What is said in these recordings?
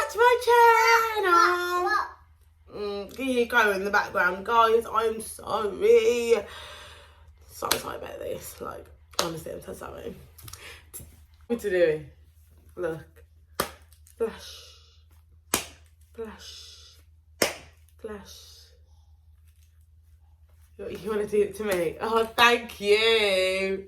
back to my channel. Can you hear Cairo in the background? Guys, I'm sorry. So sorry about this. Like, honestly, I'm so sorry. What to do? Look. Flash. Flash. Flash. You want to do it to me? Oh, thank you.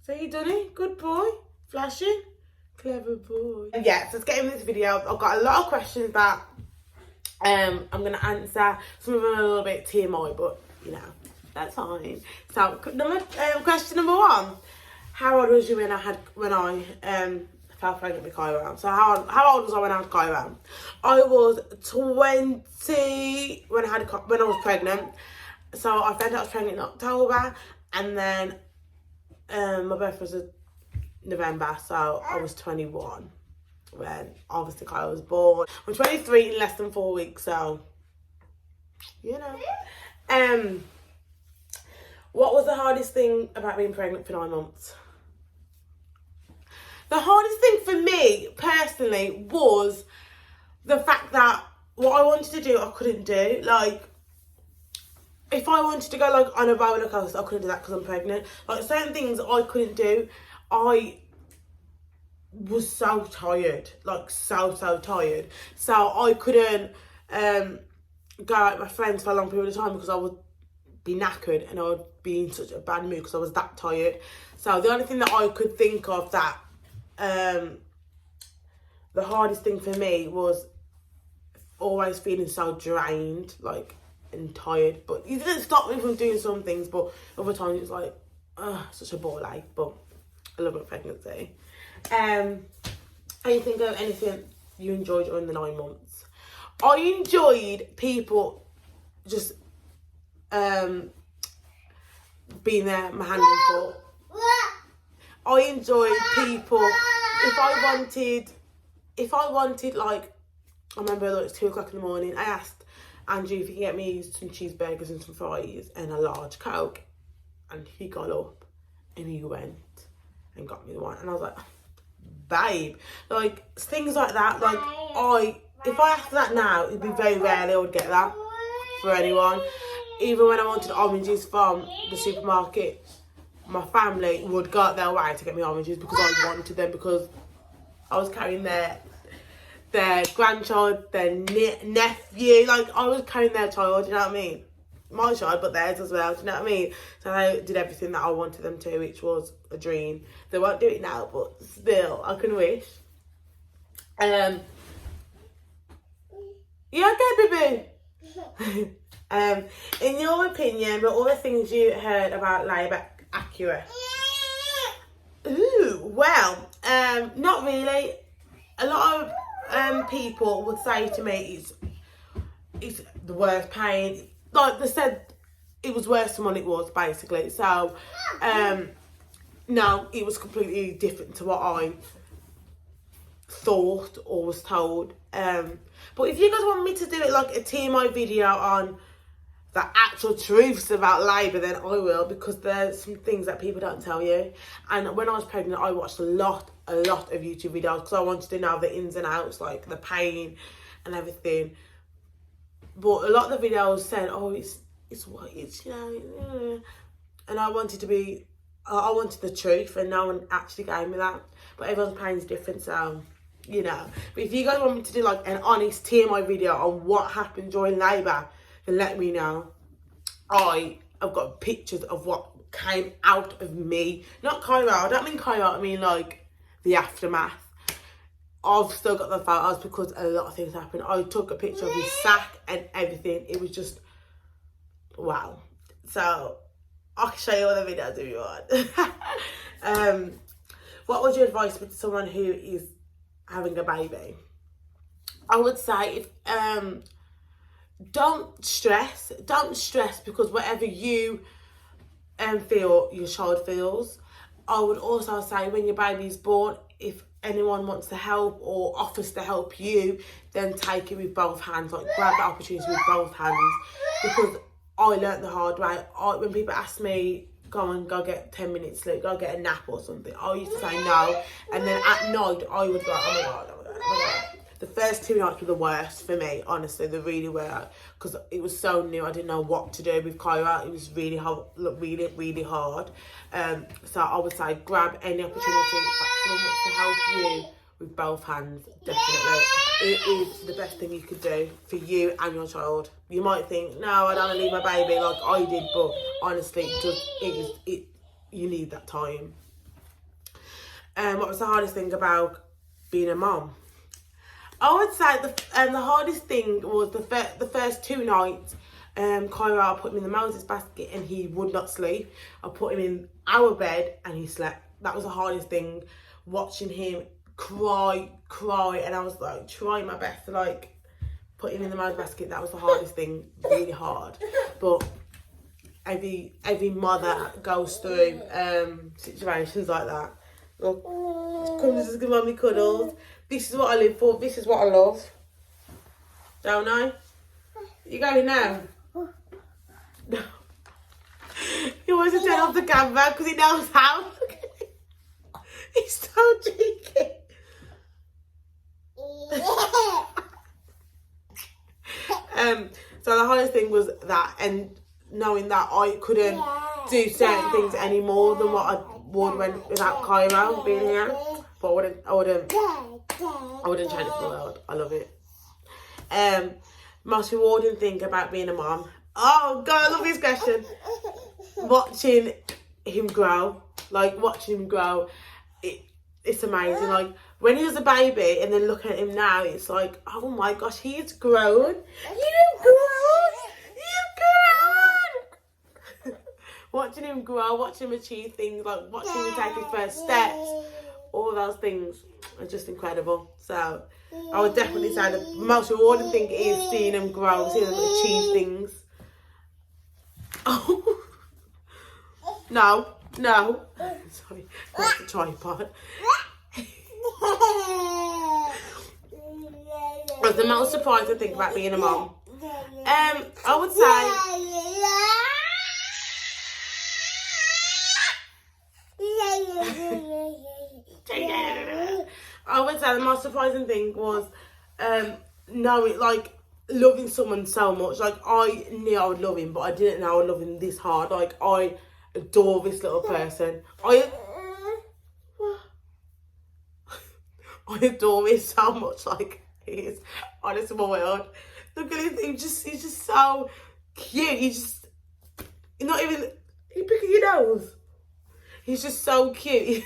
So you done it? Good boy. Flashing. Clever boy. And yeah, so let's get into this video. I've got a lot of questions that I'm going to answer. Some of them are a little bit TMI, but you know, that's fine. So question number one. How old was you when I fell pregnant with Cairo? So how old was I when I had Cairo? I was 20 when I was pregnant. So I found out I was pregnant in October, and then my birthday was in November, so I was 21 when obviously Cairo was born. I'm 23 in less than 4 weeks, so you know. What was the hardest thing about being pregnant for 9 months? The hardest thing for me, personally, was the fact that what I wanted to do, I couldn't do. Like, if I wanted to go, like, on a roller coaster, I couldn't do that because I'm pregnant. Like, certain things I couldn't do. I was so tired. Like, so tired. So, I couldn't go out with my friends for a long period of time because I would be knackered and I would be in such a bad mood because I was that tired. So, the only thing that I could think of that the hardest thing for me was always feeling so drained, like, and tired. But it didn't stop me from doing some things, but other times it was like, such a ball ache. But I love my pregnancy. Can you think of anything you enjoyed during the 9 months? I enjoyed people just being there, my hand and foot. I enjoyed people. If I wanted, like, I remember like, it was 2 o'clock in the morning. I asked Andrew if he could get me some cheeseburgers and some fries and a large Coke, and he got up and he went and got me the one, and I was like, babe, like, things like that. Like, if I asked that now, it'd be very rarely I would get that for anyone. Even when I wanted oranges from the supermarket, my family would go out their way to get me oranges because I wanted them, because I was carrying their grandchild, their nephew. Like, I was carrying their child, you know what I mean? My child, but theirs as well, do you know what I mean? So I did everything that I wanted them to, which was a dream. They won't do it now, but still, I can wish. Yeah, okay, baby. In your opinion, were all the things you heard about labour accurate? Ooh, well, not really. A lot of people would say to me it's the worst pain. Like, they said it was worse than what it was, basically. So, no, it was completely different to what I thought or was told. But if you guys want me to do it like a TMI video on the actual truths about labour, then I will, because there's some things that people don't tell you. And when I was pregnant, I watched a lot of YouTube videos because I wanted to know the ins and outs, like the pain and everything. But a lot of the videos said, oh, it's you know, and I wanted the truth, and no one actually gave me that. But everyone's pain is different, so, you know. But if you guys want me to do like an honest TMI video on what happened during labour, then let me know. I've got pictures of what came out of me. Not Cairo, I don't mean Cairo, I mean like the aftermath. I've still got the photos because a lot of things happened. I took a picture of his sack and everything. It was just, wow. So, I can show you all the videos if you want. What would your advice be to someone who is having a baby? I would say, don't stress, because whatever you feel, your child feels. I would also say, when your baby's born, if anyone wants to help or offers to help you, then take it with both hands. Like, grab the opportunity with both hands, because I learnt the hard way. When people ask me go get 10 minutes sleep, go get a nap or something. I used to say no, and then at night I would go, oh my god, oh my god, oh my god. The first 2 nights were the worst for me, honestly. They really were, because it was so new. I didn't know what to do with Cairo. It was really hard, really hard. So I would say grab any opportunity that someone wants to help you with both hands. Definitely, it is the best thing you could do for you and your child. You might think, no, I don't want to leave my baby like I did, but honestly, you need that time. What was the hardest thing about being a mom? I would say the hardest thing was the first 2 nights. Cairo, I put him in the Moses basket and he would not sleep. I put him in our bed and he slept. That was the hardest thing, watching him cry, and I was like trying my best to like put him in the Moses basket. That was the hardest thing, really hard. But every mother goes through situations like that. Look, come just give mommy cuddles. This is what I live for. This is what I love. Don't I? You going now? No. He wants to turn off the camera because he knows how. He's so cheeky. So the hardest thing was that, and knowing that I couldn't do certain things any more than what I would without Cairo being here. But I wouldn't change it for the world. I love it. Most rewarding thing about being a mom. Oh God, I love this question. Watching him grow. Like, watching him grow, it's amazing. Like, when he was a baby and then looking at him now, it's like, oh my gosh, he's grown. You've grown. Watching him grow, watching him achieve things, like watching him take his first steps, all those things are just incredible. So I would definitely say the most rewarding thing is seeing him grow, seeing him achieve things. Oh. No. Sorry, that's the tripod. What's the most surprising thing about being a mom? I would say the most surprising thing was knowing, like, loving someone so much. Like, I knew I would love him, but I didn't know I would love him this hard. Like, I adore this little person. I adore him so much. Like, he is honest in my world. Look at him, he's just so cute. He's not even, you picking your nose. He's just so cute.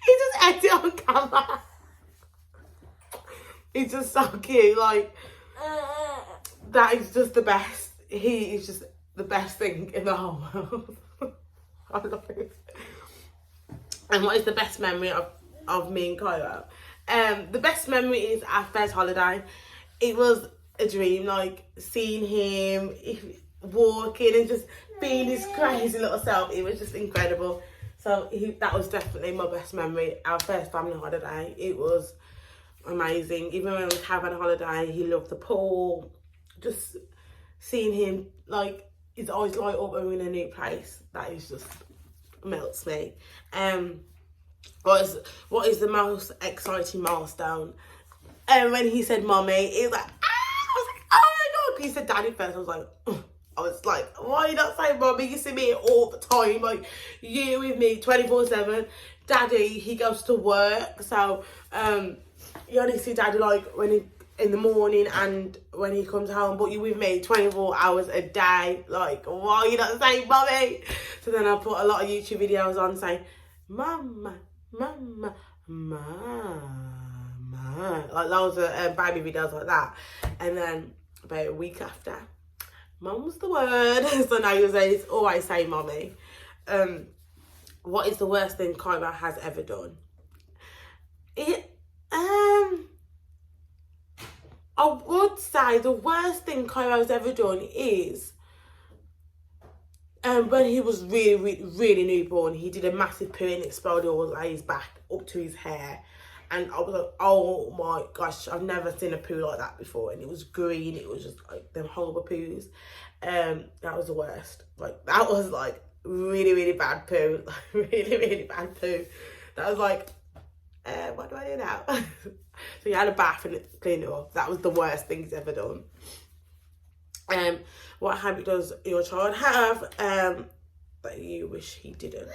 He just ate it on camera. He's just so cute. Like, that is just the best. He is just the best thing in the whole world. I love it. And what is the best memory of me and Cairo? The best memory is our first holiday. It was a dream, like seeing him walking and just being his crazy little self. It was just incredible. So that was definitely my best memory. Our first family holiday. It was amazing. Even when we was having a holiday, he loved the pool. Just seeing him, like, his eyes light up when we're in a new place. That is just melts me. What is the most exciting milestone? And when he said mommy, it was like, I was like, oh my god. He said daddy first. I was like, why are you not saying mommy? You see me all the time, like, you with me 24/7. Daddy, he goes to work, so you only see daddy like when he in the morning and when he comes home, but you with me 24 hours a day. Like, why are you not saying mommy? So then I put a lot of YouTube videos on saying mama, mama, mama, like loads of baby videos like that. And then about a week after, mum's the word. So now you always say mommy. What is the worst thing Cairo has ever done? I would say the worst thing Cairo's ever done is when he was really newborn. He did a massive poo and exploded all his back up to his hair. And I was like, oh my gosh, I've never seen a poo like that before. And it was green. It was just like them horrible poos. That was the worst. Like, that was like really, really bad poo. Like, really, really bad poo. That was like, what do I do now? So he had a bath and cleaned it off. That was the worst thing he's ever done. What habit does your child have that you wish he didn't?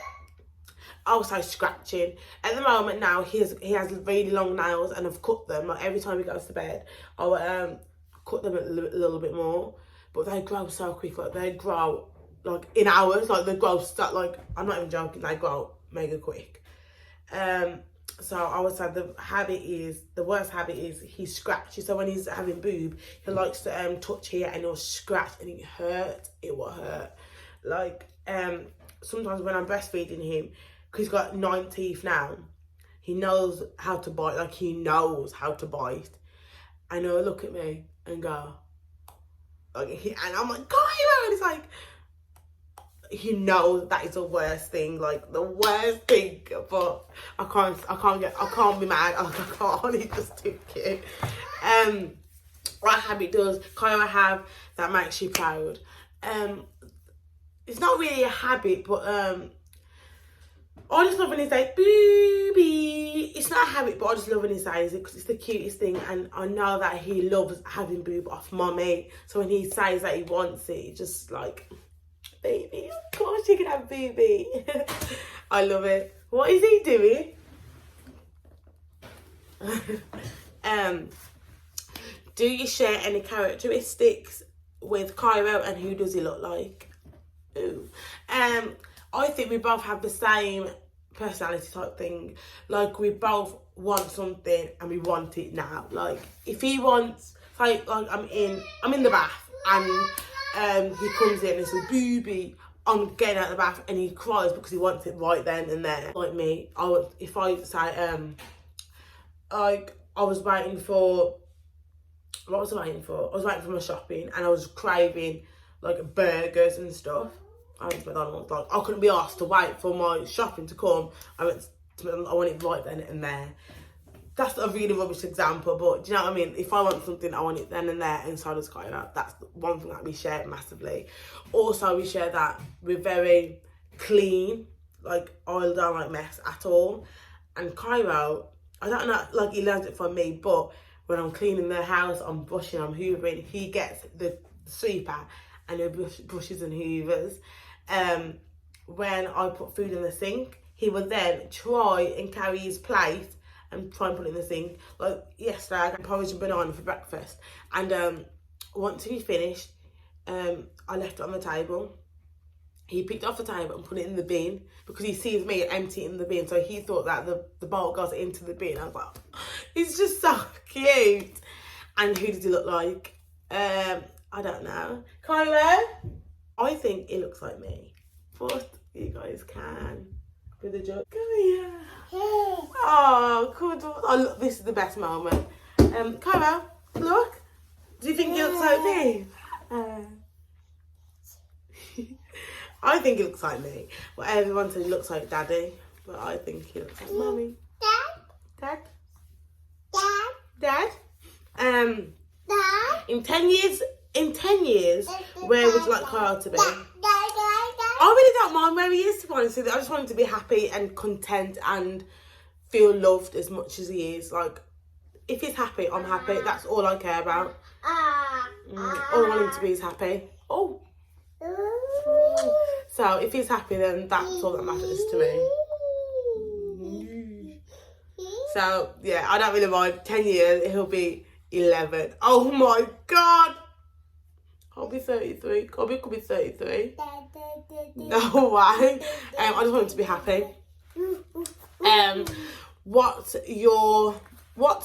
Also scratching. At the moment now, he has really long nails, and I've cut them. Like, every time he goes to bed, I'll cut them a little bit more. But they grow so quick. Like, they grow like in hours. Like, they grow like, I'm not even joking. They grow mega quick. So I would say the worst habit is he scratches. So when he's having boob, he likes to touch here and he'll scratch and it hurts. It will hurt. Like, sometimes when I'm breastfeeding him, because he's got 9 teeth now, he knows how to bite. Like, he knows how to bite. And he'll look at me and go, like, and I'm like, Cairo! And it's like, he knows that is the worst thing, like the worst thing. But I can't be mad. Like, I can't. It's just too cute. What habit does Cairo have that makes you proud? It's not really a habit, but I just love when he says booby. It's not a habit, but I just love when he says it because it's the cutest thing, and I know that he loves having boob off mummy. So when he says that he wants it, it's just like, baby, of course you can have booby. I love it. What is he doing? Do you share any characteristics with Cairo, and who does he look like? Ooh. I think we both have the same personality type thing. Like, we both want something and we want it now. Like, if he wants, like I'm in the bath and he comes in and says booby, I'm getting out of the bath, and he cries because he wants it right then and there. Like me, if I say like, I was waiting for my shopping, and I was craving like burgers and stuff. I went to McDonald's. Like, I couldn't be asked to wait for my shopping to come. I went to McDonald's. I want it right then and there. That's a really rubbish example, but do you know what I mean? If I want something, I want it then and there, and so does Cairo. That's one thing that we share massively. Also, we share that we're very clean. Like, I don't like mess at all. And Cairo, I don't know, like, he learns it from me, but when I'm cleaning the house, I'm brushing, I'm hoovering, he gets the sweeper and he brushes and hoovers. When I put food in the sink, he would then try and carry his plate and try and put it in the sink. Like, yesterday, I got porridge and banana for breakfast, and once he finished, I left it on the table. He picked it off the table and put it in the bin because he sees me empty it in the bin, so he thought that the bowl goes into the bin. I was like, he's just so cute. And who does he look like? I don't know. Cairo? I think he looks like me, but you guys can with the joke. Come here. Oh, good. Oh, look, this is the best moment. Cairo, look. Do you think he looks like me? I think he looks like me. Well, everyone says he looks like Daddy, but I think he looks like Mummy. Dad? In 10 years, where would you like Cairo to be? I really don't mind where he is, to be honest with you. I just want him to be happy and content and feel loved as much as he is. Like, if he's happy, I'm happy. That's all I care about. All I want him to be is happy. Oh. So if he's happy, then that's all that matters to me. So yeah, I don't really mind. 10 years, he'll be 11. Oh my God. I'll be 33. Kobe could be 33. No way. I just want him to be happy. What's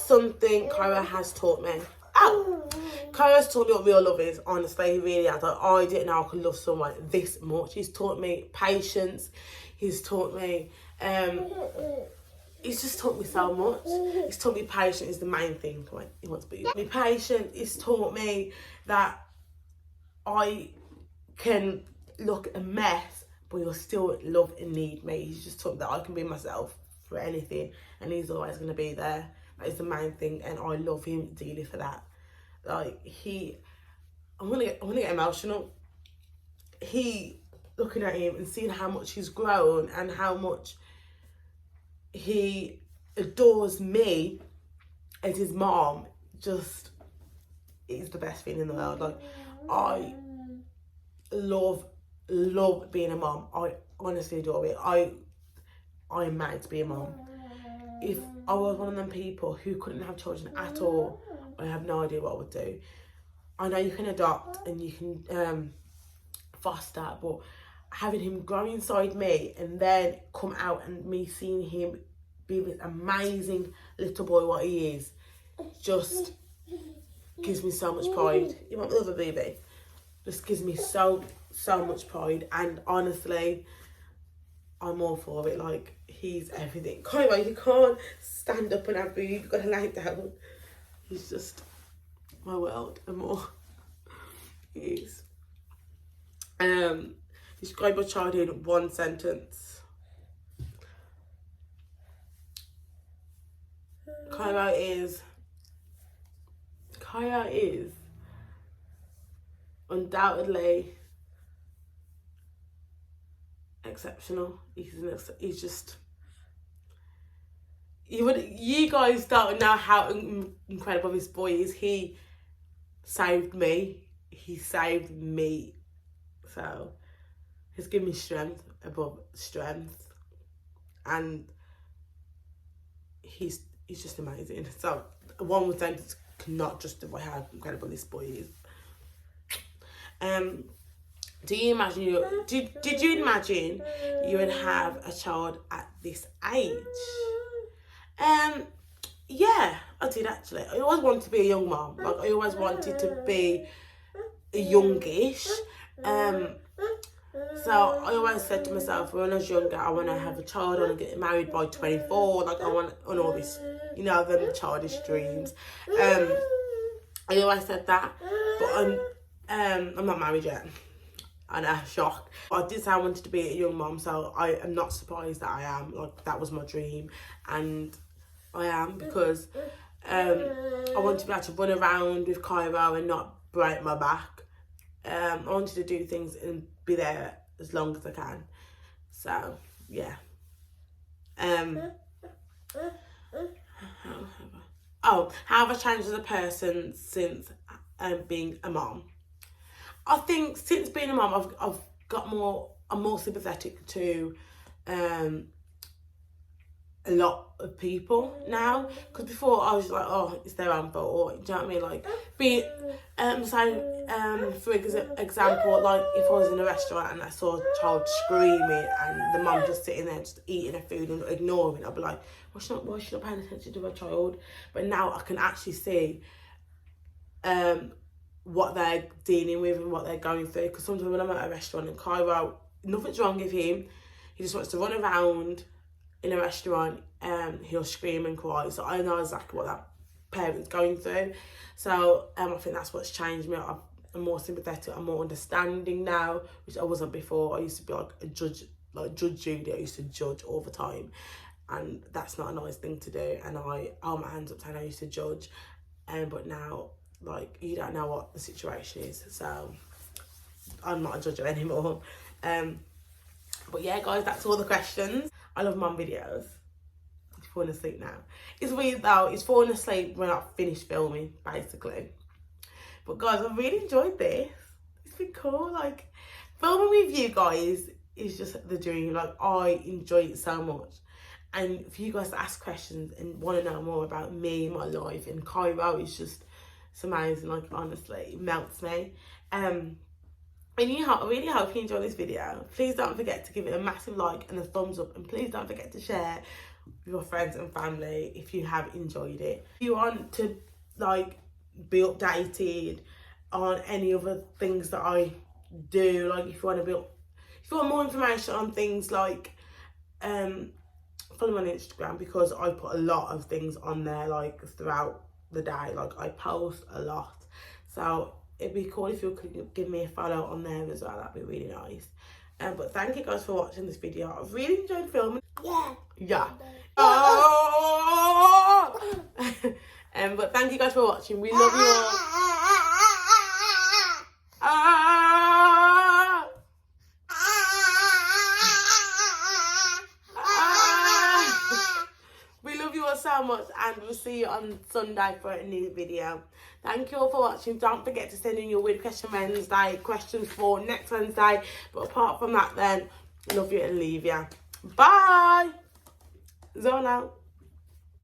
something Cairo has taught me? Oh, Cairo's taught me what real love is. Honestly, he really has. Like, I didn't know I could love someone this much. He's taught me patience. He's taught me. He's just taught me so much. He's taught me patience is the main thing. Wait, he wants to be patient. He's taught me that I can look a mess, but you'll still love and need me. He's just taught me that I can be myself for anything, and he's always going to be there. That is the main thing, and I love him dearly for that. Like, I'm gonna get emotional. Looking at him and seeing how much he's grown and how much he adores me as his mom, just is the best thing in the world. Like, I love being a mom. I honestly adore it. I'm made to be a mom. If I was one of them people who couldn't have children at all, I have no idea what I would do. I know you can adopt and you can foster, but having him grow inside me and then come out and me seeing him be this amazing little boy what he is, just gives me so much pride. You want another baby? Just gives me so much pride, and honestly, I'm all for it. Like, he's everything. Cairo, you can't stand up and have food, you've got to lay down. He's just my world and more. He is. Describe your childhood in one sentence. Cairo is undoubtedly exceptional. He's just, you guys don't know how incredible this boy is. He saved me. So he's given me strength above strength, and he's just amazing. So one sentence cannot justify how incredible this boy is. Do you imagine did you imagine you would have a child at this age? Yeah, I did actually. I always wanted to be a young mom. Like, I always wanted to be a youngish. So I always said to myself, when I was younger, I want to have a child, I want to get married by 24, like, I want all this, you know, them childish dreams. I always said that, but I'm not married yet. And I'm shocked. I did say I wanted to be a young mom, so I am not surprised that I am. Like, that was my dream, and I am, because I want to be able to run around with Cairo and not break my back. I wanted to do things and be there as long as I can. So, yeah. How have I changed as a person since being a mom? I think since being a mom, I'm more sympathetic to a lot of people now, because before I was like, oh, it's their own fault, or, do you know what I mean? Like, for example, like, if I was in a restaurant and I saw a child screaming and the mum just sitting there just eating her food and ignoring, I'd be like, why is she not paying attention to her child? But now I can actually see what they're dealing with and what they're going through, because sometimes when I'm at a restaurant and Cairo, nothing's wrong with him, he just wants to run around in a restaurant, he'll scream and cry. So I know exactly what that parent's going through. So I think that's what's changed me. I'm more sympathetic, I'm more understanding now, which I wasn't before. I used to be like a judge, like Judge Judy. I used to judge all the time, and that's not a nice thing to do. And I hold my hands up saying I used to judge, but now, like, you don't know what the situation is, so I'm not a judge anymore. But yeah, guys, that's all the questions. I love mum videos. It's falling asleep now. It's weird though, it's falling asleep when I've finished filming, basically. But guys, I really enjoyed this. It's been cool. Like, filming with you guys is just the dream. Like, I enjoy it so much. And for you guys to ask questions and want to know more about me, my life, and Cairo, it's amazing. Like, honestly, it melts me. I really hope you enjoyed this video. Please don't forget to give it a massive like and a thumbs up, and please don't forget to share with your friends and family if you have enjoyed it. If you want to, like, be updated on any other things that I do, like, if you want more information on things, like, follow me on Instagram, because I put a lot of things on there, like, throughout the day. Like, I post a lot, so it'd be cool if you could give me a follow on there as well. That'd be really nice. But thank you guys for watching this video. I've really enjoyed filming. Yeah. Yeah. Oh! But thank you guys for watching. We love you all. We love you all so much, and we'll see you on Sunday for a new video. Thank you all for watching. Don't forget to send in your Weird Question Wednesday questions for next Wednesday. But apart from that, then, love you and leave you. Bye. Zone out.